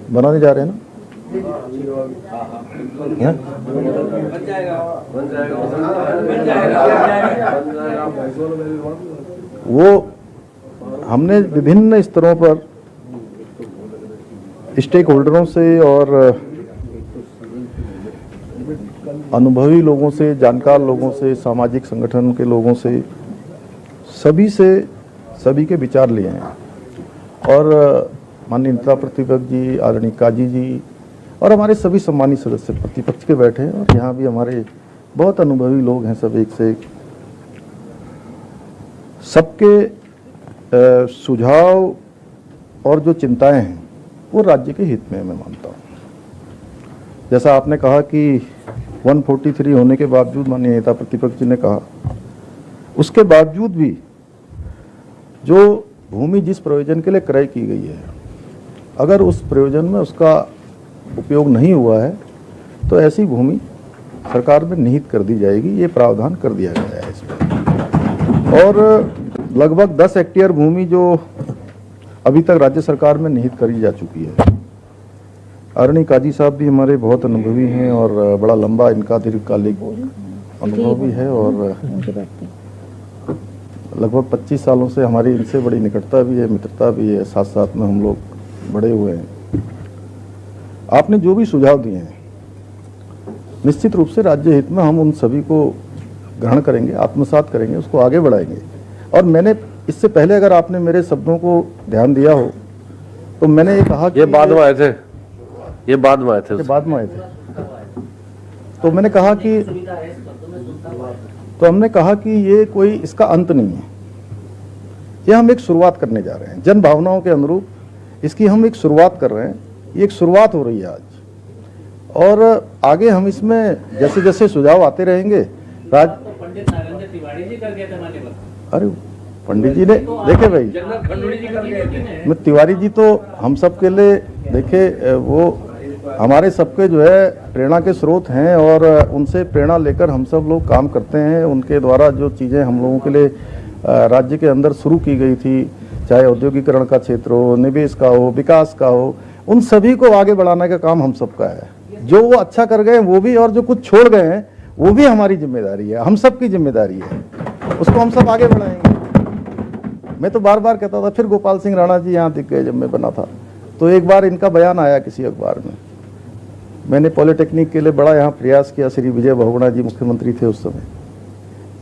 बनाने जा रहे हैं ना। वो हमने विभिन्न स्तरों पर स्टेक होल्डरों से और अनुभवी लोगों से, जानकार लोगों से, सामाजिक संगठन के लोगों से, सभी के विचार लिए हैं। और माननीय नेता प्रतिपक्ष जी, आदरणीय काजी जी और हमारे सभी सम्मानित सदस्य प्रतिपक्ष के बैठे हैं, और यहाँ भी हमारे बहुत अनुभवी लोग हैं, सब एक से एक। सबके सुझाव और जो चिंताएं हैं वो राज्य के हित में मैं मानता हूँ। जैसा आपने कहा कि 143 होने के बावजूद, माननीय नेता प्रतिपक्ष जी ने कहा, उसके बावजूद भी जो भूमि जिस प्रयोजन के लिए क्रय की गई है, अगर उस प्रयोजन में उसका उपयोग नहीं हुआ है तो ऐसी भूमि सरकार में निहित कर दी जाएगी। ये प्रावधान कर दिया गया है इसमें। और लगभग 10 हेक्टेयर भूमि जो अभी तक राज्य सरकार में निहित करी जा चुकी है। आदरणीय काजी साहब भी हमारे बहुत अनुभवी हैं और बड़ा लंबा इनका दीर्घकालिक अनुभव भी है, और लगभग 25 सालों से हमारी इनसे बड़ी निकटता भी है, मित्रता भी है, साथ साथ में हम लोग बड़े हुए हैं। आपने जो भी सुझाव दिए हैं, निश्चित रूप से राज्य हित में हम उन सभी को ग्रहण करेंगे, आत्मसात करेंगे, उसको आगे बढ़ाएंगे। और मैंने इससे पहले, अगर आपने मेरे शब्दों को ध्यान दिया हो, तो मैंने ये कहा कि ये बाद में आए थे, ये बाद में आए थे, बाद में आए थे। तो मैंने कहा कि, तो हमने कहा कि ये कोई इसका अंत नहीं है, ये हम एक शुरुआत करने जा रहे हैं। जन भावनाओं के अनुरूप इसकी हम एक शुरुआत कर रहे हैं। ये एक शुरुआत हो रही है आज, और आगे हम इसमें जैसे जैसे सुझाव आते रहेंगे। पंडित नारायण तिवारी जी कर गए थे माने वक्त। अरे पंडित जी ने, देखे भाई, मैं तिवारी जी तो हम सब के लिए, देखे, वो हमारे सबके जो है प्रेरणा के स्रोत हैं, और उनसे प्रेरणा लेकर हम सब लोग काम करते हैं। उनके द्वारा जो चीज़ें हम लोगों के लिए राज्य के अंदर शुरू की गई थी, चाहे औद्योगिकरण का क्षेत्र हो, निवेश का हो, विकास का हो, उन सभी को आगे बढ़ाने का काम हम सबका है। जो वो अच्छा कर गए वो भी, और जो कुछ छोड़ गए हैं वो भी हमारी जिम्मेदारी है, हम सबकी जिम्मेदारी है। उसको हम सब आगे बढ़ाएंगे। मैं तो बार बार कहता था, फिर गोपाल सिंह राणा जी यहाँ दिख गए जब मैं बना था, तो एक बार इनका बयान आया किसी अखबार में। मैंने पॉलिटेक्निक के लिए बड़ा यहाँ प्रयास किया। श्री विजय बहुगुणा जी मुख्यमंत्री थे उस समय,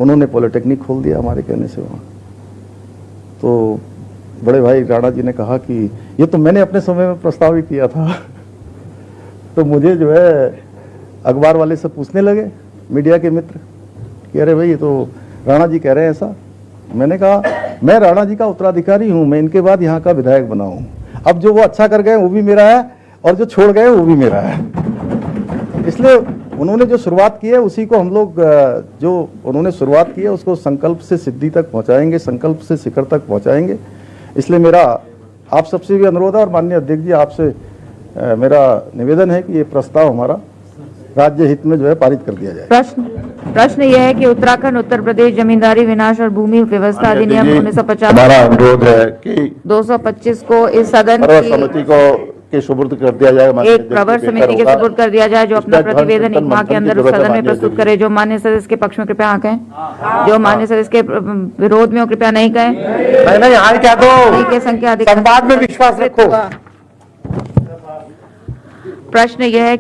उन्होंने पॉलिटेक्निक खोल दिया हमारे कहने से वहाँ। तो बड़े भाई राणा जी ने कहा कि ये तो मैंने अपने समय में प्रस्ताव ही किया था। तो मुझे जो है अखबार वाले सब पूछने लगे, मीडिया के मित्र, कि अरे भाई ये तो राणा जी कह रहे हैं ऐसा। मैंने कहा मैं राणा जी का उत्तराधिकारी हूँ, मैं इनके बाद यहाँ का विधायक बना हूँ। अब जो वो अच्छा कर गए वो भी मेरा है, और जो छोड़ गए वो भी मेरा है। इसलिए उन्होंने जो शुरुआत की है उसी को हम लोग, जो उन्होंने शुरुआत की है उसको संकल्प से सिद्धि तक पहुँचाएंगे, संकल्प से शिखर तक पहुँचाएंगे। इसलिए मेरा आप सबसे भी अनुरोध है, और माननीय अध्यक्ष जी आपसे मेरा निवेदन है कि ये प्रस्ताव हमारा राज्य हित में जो है पारित कर दिया जाए। प्रश्न यह है कि उत्तराखंड उत्तर प्रदेश जमींदारी विनाश और भूमि व्यवस्था अधिनियम 1950 हमारा अनुरोध है कि 225 को इस सदन की समिति को के सुपुर्द कर दिया जाए, एक प्रवर समिति के सुपुर्द कर दिया जाए, जो अपना प्रतिवेदन एक माह के अंदर उस सदन में प्रस्तुत करे। जो मान्य सदस्य के पक्ष में कृपया हाँ कहें, जो मान्य सदस्य के विरोध में हो कृपया नहीं कहें। क्या दो संख्या संवाद में विश्वास रखो। प्रश्न यह है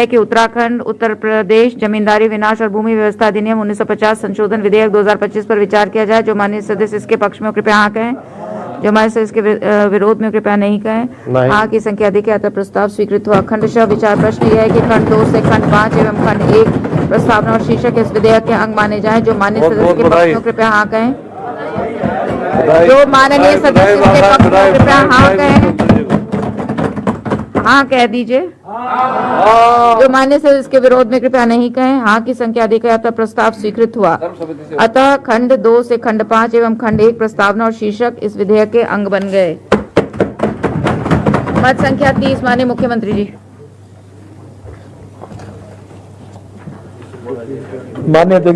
कि उत्तराखंड उत्तर प्रदेश जमींदारी विनाश और भूमि व्यवस्था अधिनियम 1950 संशोधन विधेयक 2025 पर विचार किया जाए। जो माननीय सदस्य इसके पक्ष में कृपया हाँ कहें, जो हमारे सदस्य इसके विरोध में कृपया नहीं कहें। हाँ की संख्या अधिक है, अतः प्रस्ताव स्वीकृत हुआ। खंडशः विचार प्रश्न यह है कि खंड 2 से खंड 5 एवं खंड 1 प्रस्तावना और शीर्षक इस विधेयक के अंग माने जाए। जो माननीय सदस्य के पक्ष में कृपया हाँ कहें, जो माननीय सदस्य इसके पक्ष में कृपया हाँ कहें, हाँ कह दीजिए। जो मान्य से इसके विरोध में कृपया नहीं कहें। हाँ की संख्या अधिक है, अतः प्रस्ताव स्वीकृत हुआ। अतः खंड 2 से खंड 5 एवं खंड 1 प्रस्तावना और शीर्षक इस विधेयक के अंग बन गए। मत संख्या 30, माननीय मुख्यमंत्री जी। माननीय